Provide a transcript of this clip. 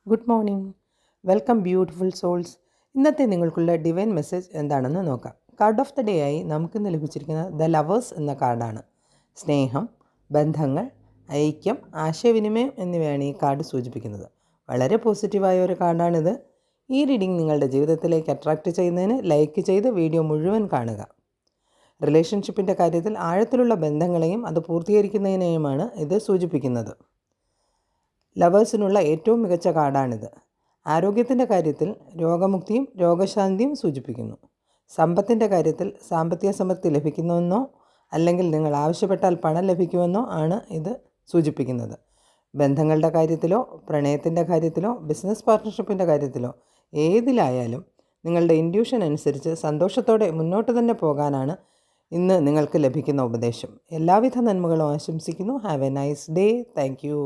Good morning. Welcome beautiful souls. ഇന്നത്തെ നിങ്ങൾക്കുള്ള divine message എന്താണെന്ന് നോക്കാം. കാർഡ് ഓഫ് ദ ഡേ ആയി നമുക്കിന്ന് ലഭിച്ചിരിക്കുന്ന ദ ലവേഴ്സ് എന്ന കാർഡാണ്. സ്നേഹം, ബന്ധങ്ങൾ, ഐക്യം, ആശയവിനിമയം എന്നിവയാണ് ഈ കാർഡ് സൂചിപ്പിക്കുന്നത്. വളരെ പോസിറ്റീവായ ഒരു കാർഡാണിത്. ഈ റീഡിംഗ് നിങ്ങളുടെ ജീവിതത്തിലേക്ക് അട്രാക്റ്റ് ചെയ്യുന്നതിന് ലൈക്ക് ചെയ്ത് വീഡിയോ മുഴുവൻ കാണുക. റിലേഷൻഷിപ്പിൻ്റെ കാര്യത്തിൽ ആഴത്തിലുള്ള ബന്ധങ്ങളെയും അത് പൂർത്തീകരിക്കുന്നതിനെയുമാണ് ഇത് സൂചിപ്പിക്കുന്നത്. ലവേഴ്സിനുള്ള ഏറ്റവും മികച്ച കാർഡാണിത്. ആരോഗ്യത്തിൻ്റെ കാര്യത്തിൽ രോഗമുക്തിയും രോഗശാന്തിയും സൂചിപ്പിക്കുന്നു. സമ്പത്തിൻ്റെ കാര്യത്തിൽ സാമ്പത്തിക സമൃദ്ധി ലഭിക്കുന്നുവെന്നോ അല്ലെങ്കിൽ നിങ്ങൾ ആവശ്യപ്പെട്ടാൽ പണം ലഭിക്കുമെന്നോ ആണ് ഇത് സൂചിപ്പിക്കുന്നത്. ബന്ധങ്ങളുടെ കാര്യത്തിലോ പ്രണയത്തിൻ്റെ കാര്യത്തിലോ ബിസിനസ് പാർട്ട്ണർഷിപ്പിൻ്റെ കാര്യത്തിലോ ഏതിലായാലും നിങ്ങളുടെ ഇൻഡ്യൂഷൻ അനുസരിച്ച് സന്തോഷത്തോടെ മുന്നോട്ട് തന്നെ പോകാനാണ് ഇന്ന് നിങ്ങൾക്ക് ലഭിക്കുന്ന ഉപദേശം. എല്ലാവിധ നന്മകളും ആശംസിക്കുന്നു. Have A nice day. Thank you.